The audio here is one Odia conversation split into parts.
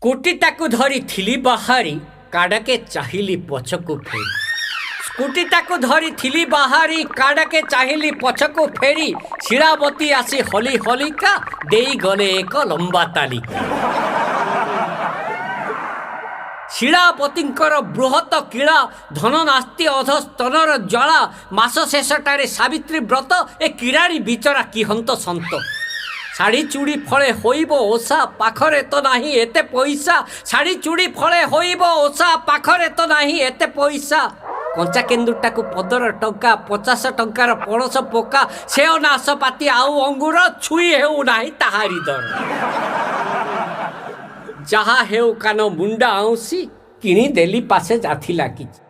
ସ୍କୁଟିଟାକୁ ଧରି ଥିଲି ବାହାରି କାଡ଼ାକେ ଚାହିଁଲି ପଛକୁ ଫେରି ସ୍କୁଟିଟାକୁ ଧରି ଥିଲି ବାହାରି କାଡ଼ାକେ ଚାହିଁଲି ପଛକୁ ଫେରି ଶିଳାବତୀ ଆସି ହଲି ହଲିକା ଦେଇଗଲେ ଏକ ଲମ୍ବା ତାଲିକା ଶିଳାବତୀଙ୍କର ବୃହତ କିଳା ଧନନାସ୍ତି ଅଧସ୍ତନର ଜ୍ୱାଳା ମାସ ଶେଷଟାରେ ସାବିତ୍ରୀ ବ୍ରତ ଏ କିରାଣୀ ବିଚରା କି ହନ୍ତ ସନ୍ତ ଶାଢ଼ୀ ଚୁଡ଼ି ଫଳେ ହୋଇବ ଓଷା ପାଖରେ ତ ନାହିଁ ଏତେ ପଇସା ଶାଢ଼ୀ ଚୁଡ଼ି ଫଳେ ହୋଇବ ଓଷା ପାଖରେ ତ ନାହିଁ ଏତେ ପଇସା କଞ୍ଚା କେନ୍ଦୁଟାକୁ 15 ଟଙ୍କା 50 ଟଙ୍କାର ପଣସ ପକା ସେଓ ନାଶପାତି ଆଉ ଅଙ୍ଗୁର ଛୁଇଁ ହେଉନାହିଁ ତାହାରି ଦର ଯାହା ହେଉ କାନ ମୁଣ୍ଡା ଆଉଁସି କିଣିଦେଲି ପାଶେ ଯାଥିଲା କିଛି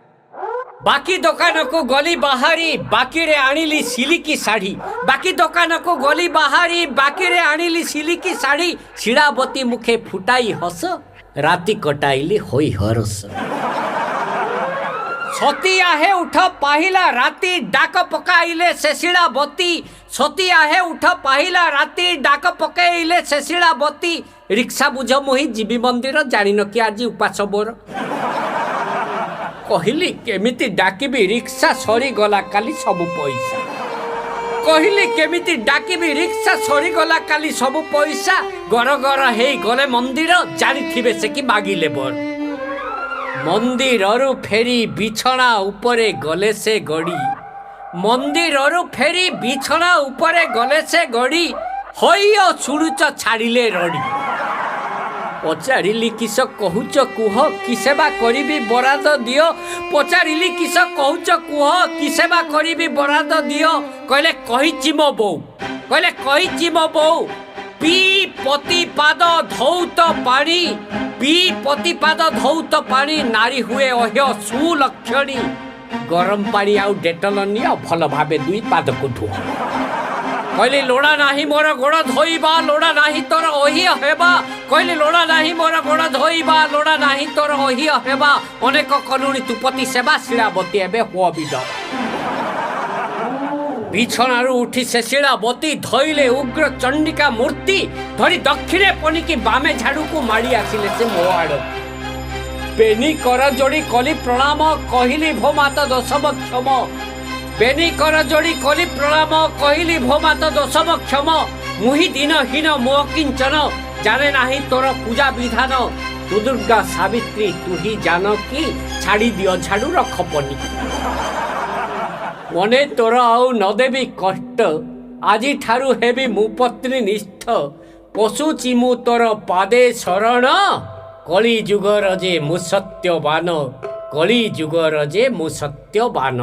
ବାକି ଦୋକାନକୁ ଗଲି ବାହାରି ବାକିରେ ଆଣିଲି ସିଲିକି ଶାଢ଼ୀ ବାକି ଦୋକାନକୁ ଗଲି ବାହାରି ବାକିରେ ଆଣିଲି ସିଲିକି ଶାଢ଼ୀ ଶିଳାବତୀ ମୁଖେ ଫୁଟାଇ ହସ ରାତି କଟାଇଲି ହୋଇ ହରସ ସତିଆ ହେ ଉଠ ପାହିଲା ରାତି ଡାକ ପକାଇଲେ ସେ ଶିଳାବତୀ ସତିଆ ହେ ଉଠ ପାହିଲା ରାତି ଡାକ ପକାଇଲେ ସେ ଶିଳାବତୀ ରିକ୍ସା ବୁଝ ମୁହିଁ ଯିବି ମନ୍ଦିର ଜାଣିନ କି ଆଜି ଉପାସ ମୋର କହିଲି କେମିତି ଡାକିବି ରିକ୍ସା ସରିଗଲା କାଲି ସବୁ ପଇସା କହିଲି କେମିତି ଡାକିବି ରିକ୍ସା ସରିଗଲା କାଲି ସବୁ ପଇସା ଗର ଗର ହେଇଗଲେ ମନ୍ଦିର ଜାଣିଥିବେ ସେ କି ମାଗିଲେ ବର ମନ୍ଦିରରୁ ଫେରି ବିଛଣା ଉପରେ ଗଲେ ସେ ଗଡ଼ି ମନ୍ଦିରରୁ ଫେରି ବିଛଣା ଉପରେ ଗଲେ ସେ ଗଡ଼ି ହୋଇଅ ଶୁଣୁଛ ଛାଡ଼ିଲେ ରଡ଼ି ପଚାରିଲି କିସ କହୁଛ କୁହ କି ସେବା କରିବି ବରାଦ ଦିଅ ପଚାରିଲି କିସ କହୁଛ କୁହ କି ସେବା କରିବି ବରାଦ ଦିଅ କହିଲେ କହିଛି ମୋ ବୋଉ କହିଲେ କହିଛି ମୋ ବୋଉ ପି ପତିପାଦ ଧୌତ ପାଣି ପି ପତିପାଦ ଧୌତ ପାଣି ନାରୀ ହୁଏ ଅହ୍ୟ ସୁଲକ୍ଷଣୀ ଗରମ ପାଣି ଆଉ ଡେଟଲ ନିଅ ଭଲ ଭାବେ 2 ପାଦକୁ ଧୁଅ କହିଲି ଲୋଡ଼ା ନାହିଁ ମୋର ଗୋଡ଼ ଧୋଇବା ଲୋଡ଼ା ନାହିଁ ତୋର ଅହିୟ ହେବା କହିଲି ଲୋଡ଼ା ନାହିଁ ମୋର ଗୋଡ଼ ଧୋଇବା ଲୋଡ଼ା ନାହିଁ ତୋର ଅହିୟ ହେବା ଅନେକ କଲୁଣି ତୁ ପତି ସେବା ଶିଳାବତୀ ଏବେ ହୁଅ ବିଦ ବିଛଣାରୁ ଉଠି ସେ ଶିଳାବତୀ ଧଇଲେ ଉଗ୍ର ଚଣ୍ଡିକା ମୂର୍ତ୍ତି ଧରି ଦକ୍ଷିଣେ ପଣିକି ବାମେ ଝାଡ଼ୁକୁ ମାଡ଼ି ଆସିଲେ ସେ ମୋ ଆଡ଼ ବେନି କର ଯୋଡ଼ି କଲି ପ୍ରଣାମ କହିଲି ଭୋ ମାତ ଦଶମ କ୍ଷମ ବେନି କର ଯୋଡ଼ି କଲି ପ୍ରଣାମ କହିଲି ଭୋ ମାତ ଦଶମ କ୍ଷମ ମୁହିଁ ଦିନହୀନ ମୋ କିଞ୍ଚନ ଜାନେ ନାହିଁ ତୋର ପୂଜା ବିଧାନ ତୁ ଦୁର୍ଗା ସାବିତ୍ରୀ ତୁ ହିଁ ଜାନ କି ଛାଡ଼ି ଦିଅ ଝାଡ଼ୁ ରଖ ପନି ମନେ ତୋର ଆଉ ନଦେବି କଷ୍ଟ ଆଜିଠାରୁ ହେବି ମୁଁ ପତ୍ନୀ ନିଷ୍ଠ ପଶୁଛି ମୁଁ ତୋର ପାଦେ ଶରଣ କଳି ଯୁଗର ଯେ ମୁଁ ସତ୍ୟବାନ କଳି ଯୁଗର ଯେ ମୁଁ ସତ୍ୟବାନ